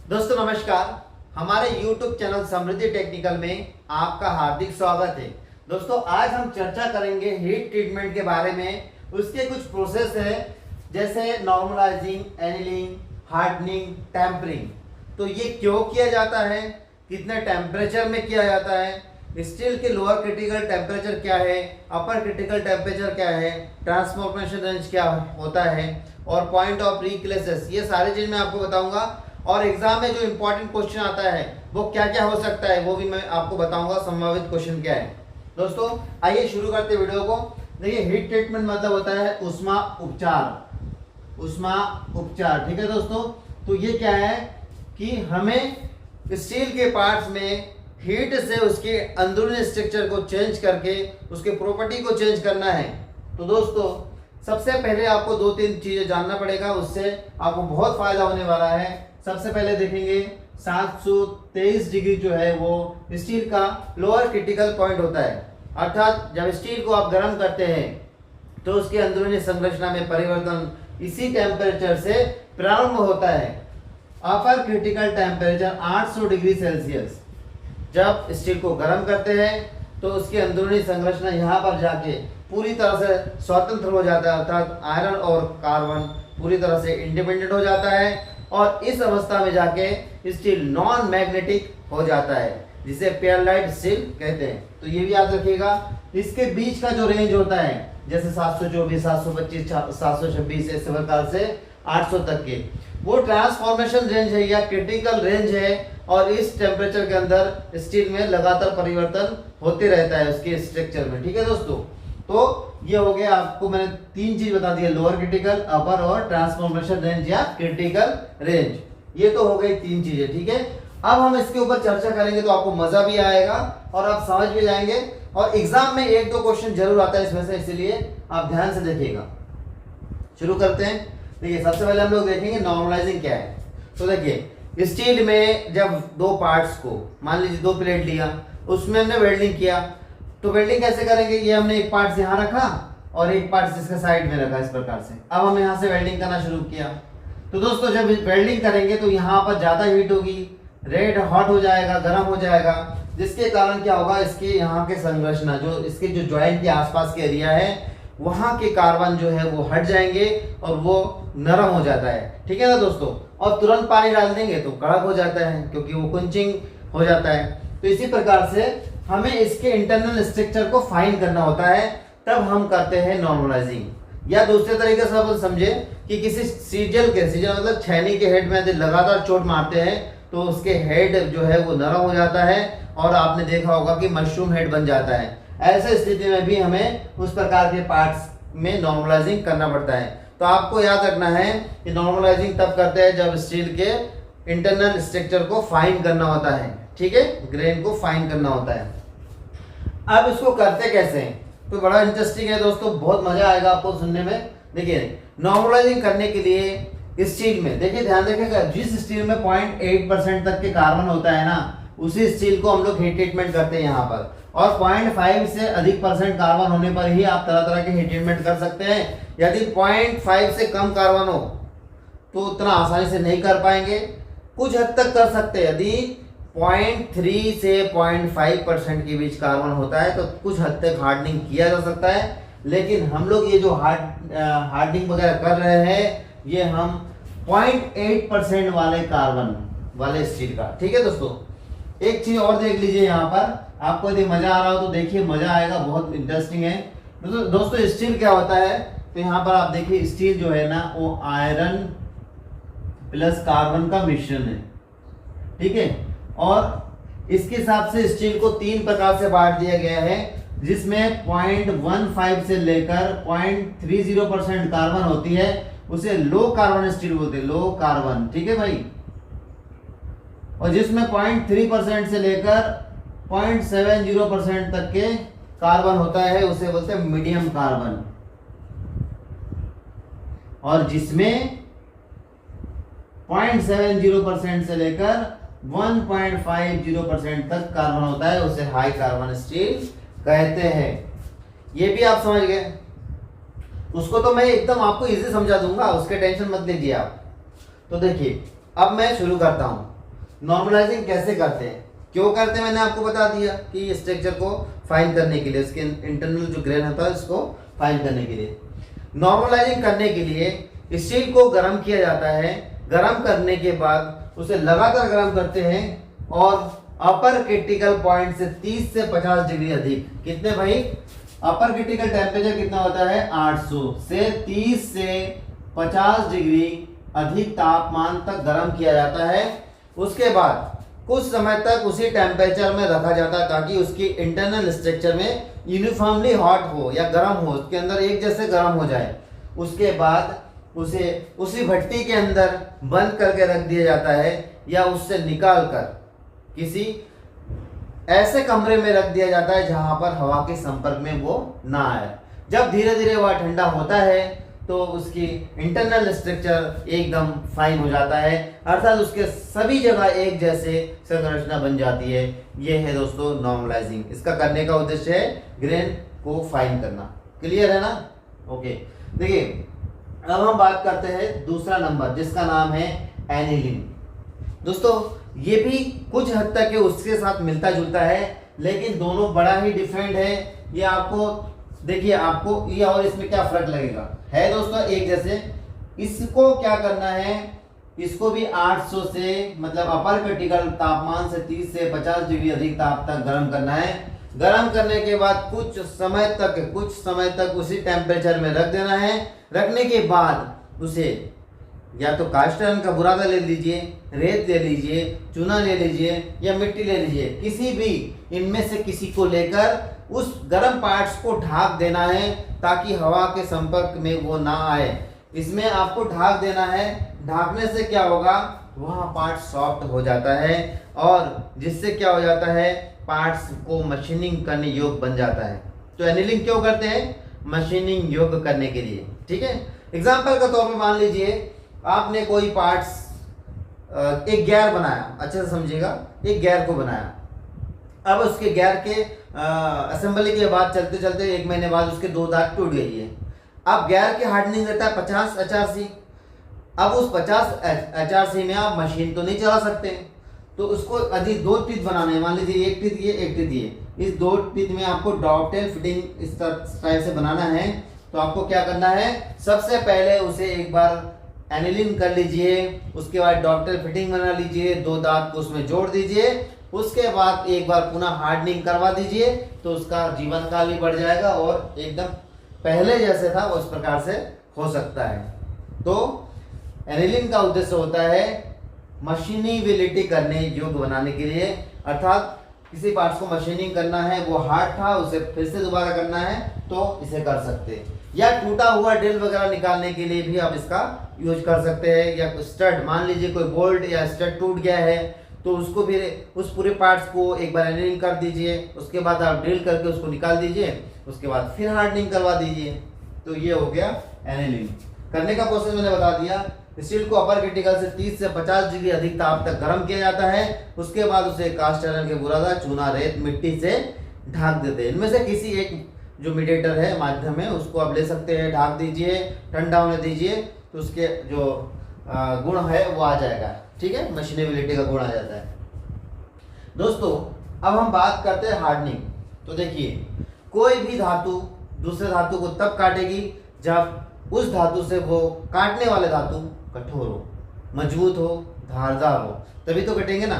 दोस्तों नमस्कार। हमारे YouTube चैनल समृद्धि टेक्निकल में आपका हार्दिक स्वागत है। दोस्तों आज हम चर्चा करेंगे हीट ट्रीटमेंट के बारे में। उसके कुछ प्रोसेस है जैसे नॉर्मलाइजिंग, एनीलिंग, हार्डनिंग, टेम्परिंग। तो ये क्यों किया जाता है, कितने टेम्परेचर में किया जाता है, स्टील के लोअर क्रिटिकल टेम्परेचर क्या है, अपर क्रिटिकल टेम्परेचर क्या है, ट्रांसफॉर्मेशन रेंज क्या होता है और पॉइंट ऑफ रिक्लेसेस, ये सारी चीज मैं आपको बताऊंगा। और एग्जाम में जो इंपॉर्टेंट क्वेश्चन आता है वो क्या क्या हो सकता है वो भी मैं आपको बताऊंगा, संभावित क्वेश्चन क्या है। दोस्तों आइए शुरू करते हैं वीडियो को। देखिए हीट ट्रीटमेंट मतलब होता है उष्मा उपचार, उष्मा उपचार, ठीक है दोस्तों। तो ये क्या है कि हमें स्टील के पार्ट्स में हीट से उसके अंदरूनी स्ट्रक्चर को चेंज करके उसके प्रॉपर्टी को चेंज करना है। तो दोस्तों सबसे पहले आपको दो तीन चीजें जानना पड़ेगा, उससे आपको बहुत फायदा होने वाला है। सबसे पहले देखेंगे 723 डिग्री जो है वो स्टील का लोअर क्रिटिकल पॉइंट होता है। अर्थात जब स्टील को आप गर्म करते हैं तो उसके अंदरूनी संरचना में परिवर्तन इसी टेम्परेचर से प्रारंभ होता है। अपर क्रिटिकल टेम्परेचर 800 डिग्री सेल्सियस। जब स्टील को गर्म करते हैं तो उसकी अंदरूनी संरचना यहाँ पर जाके पूरी तरह से स्वतंत्र हो जाता है, अर्थात आयरन और कार्बन पूरी तरह से इंडिपेंडेंट हो जाता है और इस अवस्था में जाके स्टील नॉन मैग्नेटिक हो जाता है, जिसे पेयरलाइट स्टील कहते हैं। तो ये भी याद रखिएगा। इसके बीच का जो रेंज होता है जैसे 724, 725, 726 इस प्रकार से 800 तक के, वो ट्रांसफॉर्मेशन रेंज है या क्रिटिकल रेंज है और इस टेम्परेचर के अंदर स्टील में लगातार परिवर्तन होते रहता है उसके स्ट्रक्चर में, ठीक है दोस्तों। तो ये हो गया, आपको मैंने तीन चीज बता दी है, लोअर क्रिटिकल, अपर और ट्रांसफॉर्मेशन रेंज या क्रिटिकल रेंज। ये तो हो गई तीन चीजें, ठीक है। अब हम इसके ऊपर चर्चा करेंगे तो आपको मजा भी आएगा और आप समझ भी जाएंगे और एग्जाम में एक दो क्वेश्चन जरूर आता है इसमें से, इसीलिए आप ध्यान से देखिएगा। शुरू करते हैं। देखिए सबसे पहले हम लोग देखेंगे नॉर्मलाइजिंग क्या है। तो देखिए स्टील में जब दो पार्ट्स को, मान लीजिए दो प्लेट लिया, उसमें हमने वेल्डिंग किया, तो वेल्डिंग कैसे करेंगे, ये हमने एक पार्ट यहाँ रखा और एक पार्ट इसके साइड में रखा इस प्रकार से। अब हम यहाँ से वेल्डिंग करना शुरू किया। तो दोस्तों जब वेल्डिंग करेंगे तो यहाँ पर ज्यादा हीट होगी, रेड हॉट हो जाएगा, गर्म हो जाएगा, जिसके कारण क्या होगा, इसके यहाँ के संरचना जो इसके जो ज्वाइंट के आसपास के एरिया है वहां के कार्बन जो है वो हट जाएंगे और वो नरम हो जाता है, ठीक है ना दोस्तों। और तुरंत पानी डाल देंगे तो कड़क हो जाता है क्योंकि वो कुंचिंग हो जाता है। तो इसी प्रकार से हमें इसके इंटरनल स्ट्रक्चर को फाइन करना होता है, तब हम करते हैं नॉर्मलाइजिंग। या दूसरे तरीके से आप समझे कि किसी सीजल मतलब छैनी के हेड में यदि लगातार चोट मारते हैं तो उसके हेड जो है वो नरम हो जाता है और आपने देखा होगा कि मशरूम हेड बन जाता है। ऐसे स्थिति में भी हमें उस प्रकार के पार्ट्स में नॉर्मलाइजिंग करना पड़ता है। तो आपको याद रखना है कि नॉर्मलाइजिंग तब करते हैं जब स्टील के इंटरनल स्ट्रक्चर को फाइन करना होता है, ठीक है, ग्रेन को फाइन करना होता है। अब इसको करते कैसे हैं, तो बड़ा इंटरेस्टिंग है दोस्तों, बहुत मजा आएगा आपको सुनने में। देखिए नॉर्मलाइजिंग करने के लिए स्टील में, देखिए ध्यान रखिएगा, जिस स्टील में 0.8% तक के कार्बन होता है ना, उसी स्टील को हम लोग हीट ट्रीटमेंट करते हैं यहाँ पर। और 0.5 से अधिक % कार्बन होने पर ही आप तरह तरह के हीट ट्रीटमेंट कर सकते हैं। यदि 0.5 से कम कार्बन हो तो उतना आसानी से नहीं कर पाएंगे, कुछ हद तक कर सकते हैं। यदि 0.3 से 0.5% के बीच कार्बन होता है तो कुछ हद तक हार्डनिंग किया जा सकता है। लेकिन हम लोग ये जो हार्डनिंग वगैरह कर रहे हैं ये हम 0.8% वाले कार्बन वाले स्टील का, ठीक है दोस्तों। एक चीज और देख लीजिए यहाँ पर, आपको यदि मजा आ रहा हो तो देखिए, मजा आएगा, बहुत इंटरेस्टिंग है दोस्तों। स्टील क्या होता है, तो यहाँ पर आप देखिए स्टील जो है ना वो आयरन प्लस कार्बन का मिश्रण है, ठीक है। और इसके हिसाब से स्टील को तीन प्रकार से बांट दिया गया है, जिसमें 0.15 से लेकर 0.30% कार्बन होती है, उसे लो कार्बन स्टील बोलते हैं, लो कार्बन, ठीक है भाई। और जिसमें 0.3% से लेकर 0.70% तक के कार्बन होता है उसे बोलते हैं मीडियम कार्बन। और जिसमें 0.70% से लेकर 1.50% तक कार्बन होता है उसे हाई कार्बन स्टील कहते हैं। ये भी आप समझ गए। उसको तो मैं एकदम आपको इजी समझा दूंगा, उसके टेंशन मत लीजिए आप। तो देखिए अब मैं शुरू करता हूं। नॉर्मलाइजिंग कैसे करते हैं, क्यों करते हैं, मैंने आपको बता दिया कि स्ट्रक्चर को फाइंड करने के लिए, उसके इंटरनल जो ग्रेन होता है उसको फाइंड करने के लिए। नॉर्मलाइजिंग करने के लिए स्टील को गर्म किया जाता है। गर्म करने के बाद उसे लगातार गर्म करते हैं और अपर क्रिटिकल पॉइंट से 30 से 50 डिग्री अधिक, कितने भाई, अपर क्रिटिकल टेम्परेचर कितना होता है 800 से 30 से 50 डिग्री अधिक तापमान तक गर्म किया जाता है। उसके बाद कुछ समय तक उसी टेम्परेचर में रखा जाता है ताकि उसकी इंटरनल स्ट्रक्चर में यूनिफॉर्मली हॉट हो या गर्म हो, उसके अंदर एक जैसे गर्म हो जाए। उसके बाद उसे उसी भट्टी के अंदर बंद करके रख दिया जाता है या उससे निकाल कर किसी ऐसे कमरे में रख दिया जाता है जहां पर हवा के संपर्क में वो ना आए। जब धीरे धीरे वह ठंडा होता है तो उसकी इंटरनल स्ट्रक्चर एकदम फाइन हो जाता है, अर्थात उसके सभी जगह एक जैसे संरचना बन जाती है। ये है दोस्तों नॉर्मलाइजिंग। इसका करने का उद्देश्य है ग्रेन को फाइन करना। क्लियर है ना? ओके, देखिए अब हम बात करते हैं दूसरा नंबर जिसका नाम है एनिलिंग। दोस्तों ये भी कुछ हद तक उसके साथ मिलता जुलता है, लेकिन दोनों बड़ा ही डिफरेंट है। ये आपको देखिए, आपको ये और इसमें क्या फर्क लगेगा, है दोस्तों एक जैसे। इसको क्या करना है, इसको भी 800 से मतलब अपर क्रिटिकल तापमान से 30 से 50 डिग्री अधिक ताप तक गर्म करना है। गर्म करने के बाद कुछ समय तक उसी टेम्परेचर में रख देना है। रखने के बाद उसे या तो कास्ट आयरन का बुरादा ले लीजिए, रेत ले लीजिए, चूना ले लीजिए या मिट्टी ले लीजिए, किसी भी इनमें से किसी को लेकर उस गर्म पार्ट्स को ढाक देना है ताकि हवा के संपर्क में वो ना आए। इसमें आपको ढाक देना है। ढाकने से क्या होगा, वह पार्ट सॉफ्ट हो जाता है और जिससे क्या हो जाता है, पार्ट्स को मशीनिंग करने योग्य बन जाता है। तो एनिलिंग क्यों करते हैं, मशीनिंग योग्य करने के लिए। ठीक है, एग्जाम्पल के तौर पर मान लीजिए आपने कोई पार्ट्स एक गियर बनाया, अच्छे से समझिएगा, एक गियर को बनाया। अब उसके गियर के असेंबली के बाद चलते चलते 1 महीने बाद उसके 2 दांत टूट गई है। अब गियर की हार्डनिंग रहता है 50 HRC। अब उस 50 HRC में आप मशीन तो नहीं चला सकते, तो उसको अधिक 2 टीथ बनाने हैं। मान लीजिए एक टीथ ये, एक टीथ ये, इस 2 टीथ में आपको डॉवटेल फिटिंग इस टाइप से बनाना है। तो आपको क्या करना है, सबसे पहले उसे एक बार एनिलिंग कर लीजिए, उसके बाद डॉवटेल फिटिंग बना लीजिए, 2 दांत को उसमें जोड़ दीजिए, उसके बाद एक बार पुनः हार्डनिंग करवा दीजिए, तो उसका जीवन काल भी बढ़ जाएगा और एकदम पहले जैसे था उस प्रकार से हो सकता है। तो एनिलिंग का उद्देश्य होता है मशीनिबिलिटी करने योग्य बनाने के लिए, अर्थात किसी पार्ट्स को मशीनिंग करना है, वो हार्ड था उसे फिर से दोबारा करना है तो इसे कर सकते हैं। या टूटा हुआ ड्रिल वगैरह निकालने के लिए भी आप इसका यूज कर सकते हैं। या स्टड, मान लीजिए कोई बोल्ट या स्टड टूट गया है तो उसको भी, उस पूरे पार्ट्स को एक बार एनिलिंग कर दीजिए, उसके बाद आप ड्रिल करके उसको निकाल दीजिए, उसके बाद फिर हार्डनिंग करवा दीजिए। तो ये हो गया एनिलिंग करने का प्रोसेस, मैंने बता दिया। स्टील को अपर क्रिटिकल से 30 से 50 डिग्री अधिक ताप तक गर्म किया जाता है। उसके बाद उसे कास्ट आयरन के बुरादा, चूना, रेत, मिट्टी से ढक देते हैं। इनमें से किसी एक जो मीडिएटर है, माध्यम है, उसको आप ले सकते हैं, ढक दीजिए, ठंडा होने दीजिए, तो उसके जो गुण है वो आ जाएगा। ठीक है, मशीनेबिलिटी का गुण आ जाता है। दोस्तों अब हम बात करते हैं हार्डनिंग। तो देखिए, कोई भी धातु दूसरे धातु को तब काटेगी जब उस धातु से वो काटने वाले धातु कठोर हो, मजबूत हो, धारदार हो, तभी तो कटेंगे ना।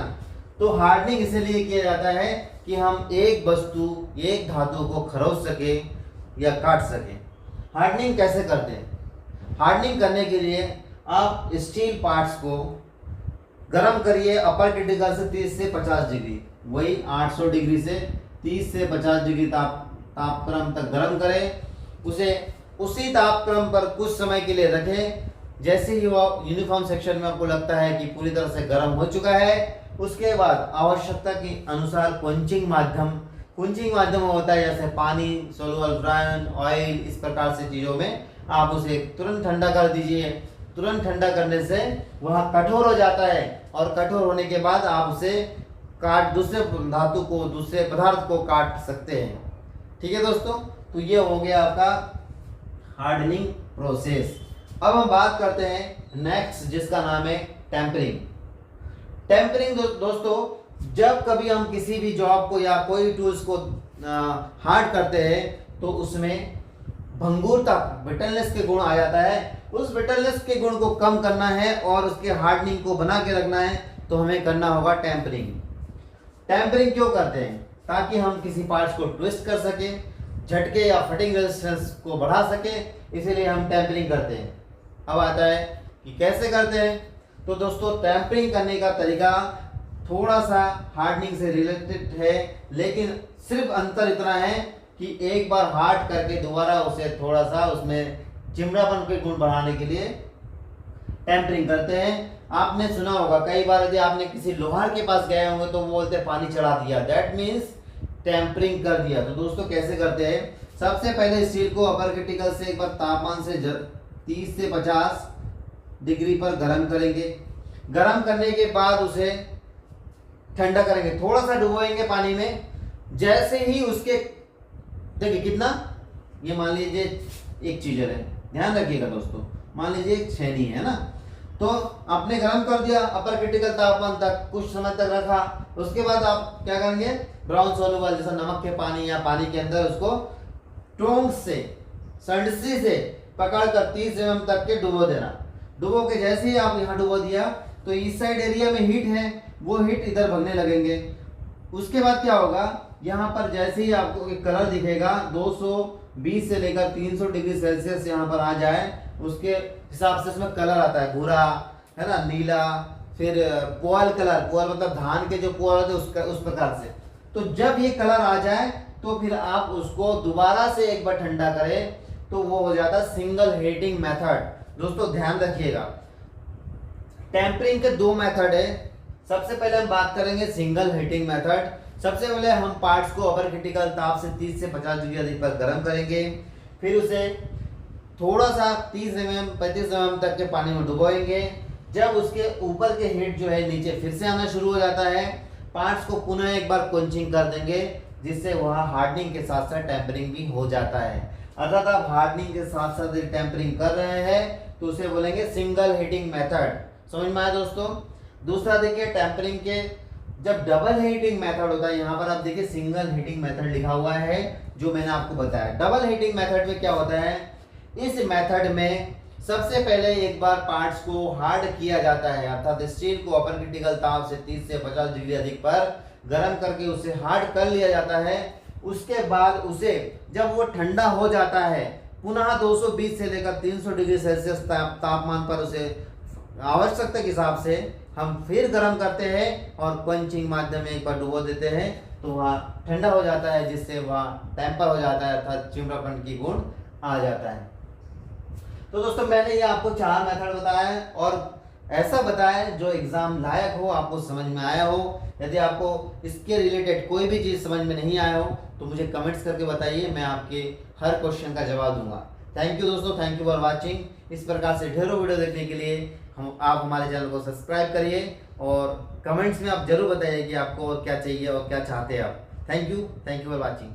तो हार्डनिंग इसलिए किया जाता है कि हम एक वस्तु, एक धातु को खरोच सके या काट सके। हार्डनिंग कैसे करते हैं, हार्डनिंग करने के लिए आप स्टील पार्ट्स को गर्म करिए अपर क्रिटिकल से 30 से 50 डिग्री, वही 800 डिग्री से 30 से 50 डिग्री तापक्रम तक गर्म करें। उसे उसी तापक्रम पर कुछ समय के लिए रखें। जैसे ही वो यूनिफॉर्म सेक्शन में आपको लगता है कि पूरी तरह से गर्म हो चुका है, उसके बाद आवश्यकता के अनुसार कुंचिंग माध्यम होता है, जैसे पानी, सोलुबल ब्रायन, ऑयल, इस प्रकार से चीज़ों में आप उसे तुरंत ठंडा कर दीजिए। तुरंत ठंडा करने से वह कठोर हो जाता है और कठोर होने के बाद आप उसे दूसरे धातु को, दूसरे पदार्थ को काट सकते हैं। ठीक है दोस्तों, तो ये हो गया आपका हार्डनिंग प्रोसेस। अब हम बात करते हैं नेक्स्ट, जिसका नाम है टेम्परिंग। टेम्परिंग दोस्तों जब कभी हम किसी भी जॉब को या कोई टूल्स को हार्ड करते हैं तो उसमें भंगुरता ब्रिटलनेस के गुण आ जाता है। उस ब्रिटलनेस के गुण को कम करना है और उसके हार्डनिंग को बना के रखना है तो हमें करना होगा टेम्परिंग। टेम्परिंग क्यों करते हैं? ताकि हम किसी पार्ट्स को ट्विस्ट कर सके, झटके या फटिंग रेजिस्टेंस को बढ़ा सके, इसीलिए हम टेम्परिंग करते हैं। अब आता है कि कैसे करते हैं। तो दोस्तों टेम्परिंग करने का तरीका थोड़ा सा हार्डनिंग से रिलेटेड है, लेकिन सिर्फ अंतर इतना है कि एक बार हार्ड करके दोबारा उसे थोड़ा सा उसमें चिमड़ापन के गुण बढ़ाने के लिए टेम्परिंग करते हैं। आपने सुना होगा कई बार यदि आपने किसी लोहार के पास गए होंगे तो वो बोलते हैं पानी चढ़ा दिया, दैट मीन्स टेम्परिंग कर दिया। तो दोस्तों कैसे करते हैं? सबसे पहले स्टील को अपर क्रिटिकल से एक बार तापमान से 30 से 50 डिग्री पर गर्म करेंगे। गर्म करने के बाद उसे ठंडा करेंगे, थोड़ा सा डुबोएंगे पानी में। जैसे ही उसके देखिए कितना, ये मान लीजिए एक चीजर है, ध्यान रखिएगा दोस्तों, मान लीजिए एक छेनी है ना, तो आपने गर्म कर दिया अपर क्रिटिकल तापमान तक, कुछ समय तक रखा। उसके बाद आप क्या करेंगे? ब्राउन सोलूबल जैसा नमक के पानी या पानी के अंदर उसको टोंग से संडसी से पकड़कर 30 mm तक के डुबो देना। डुबो के जैसे ही आप यहाँ डुबो दिया तो इस साइड एरिया में हीट है, वो हीट इधर भगने लगेंगे। उसके बाद क्या होगा? यहाँ पर जैसे ही आपको एक कलर दिखेगा 220 से लेकर 300 डिग्री सेल्सियस यहाँ पर आ जाए, उसके हिसाब से इसमें कलर आता है, भूरा है ना, नीला, फिर पुआल कलर, पुआल मतलब धान के जो पुआल होते हैं उसका, उस प्रकार से। तो जब ये कलर आ जाए तो फिर आप उसको दोबारा से एक बार ठंडा करें तो वो हो जाता है सिंगल हीटिंग मेथड। दोस्तों ध्यान रखिएगा, टेम्परिंग के दो मेथड है। सबसे पहले हम बात करेंगे सिंगल हीटिंग मेथड। सबसे पहले हम पार्ट्स को अपर क्रिटिकल ताप से 30 से 50 डिग्री अधिक पर गर्म करेंगे, फिर उसे थोड़ा सा 30 mm 35 mm तक के पानी में डुबोएंगे। जब उसके ऊपर के हीट जो है नीचे फिर से आना शुरू हो जाता है, पार्ट्स को पुनः एक बार कोचिंग कर देंगे, जिससे वह हार्डनिंग के साथ साथ टेम्परिंग भी हो जाता है। अर्थात आप हार्डनिंग के साथ साथ टेम्परिंग कर रहे हैं तो उसे बोलेंगे सिंगल हीटिंग मेथड। समझ में आया दोस्तों? दूसरा देखिए, टेम्परिंग के जब डबल हीटिंग मेथड होता है, यहाँ पर आप देखिए सिंगल हीटिंग मेथड लिखा हुआ है जो मैंने आपको बताया। डबल हीटिंग मेथड में क्या होता है? इस मेथड में सबसे पहले एक बार पार्ट्स को हार्ड किया जाता है, अर्थात स्टील को अपर क्रिटिकल ताप से 30 से 50 डिग्री अधिक पर गर्म करके उसे हार्ड कर लिया जाता है। उसके बाद उसे जब वो ठंडा हो जाता है, पुनः 220 से लेकर 300 डिग्री सेल्सियस तापमान पर उसे आवश्यकता के हिसाब से हम फिर गर्म करते हैं और पंचिंग माध्यम में एक बार डुबो देते हैं तो वह ठंडा हो जाता है, जिससे वह टेम्पर हो जाता है, अर्थात चिमड़ापन की गुण आ जाता है। तो दोस्तों मैंने ये आपको 4 मेथड बताया है और ऐसा बताया जो एग्जाम लायक हो, आपको समझ में आया हो। यदि आपको इसके रिलेटेड कोई भी चीज़ समझ में नहीं आया हो तो मुझे कमेंट्स करके बताइए, मैं आपके हर क्वेश्चन का जवाब दूंगा। थैंक यू दोस्तों, थैंक यू फॉर वाचिंग। इस प्रकार से ढेरों वीडियो देखने के लिए आप हमारे चैनल को सब्सक्राइब करिए और कमेंट्स में आप जरूर बताइए कि आपको और क्या चाहिए और क्या चाहते हैं आप। Thank you for watching.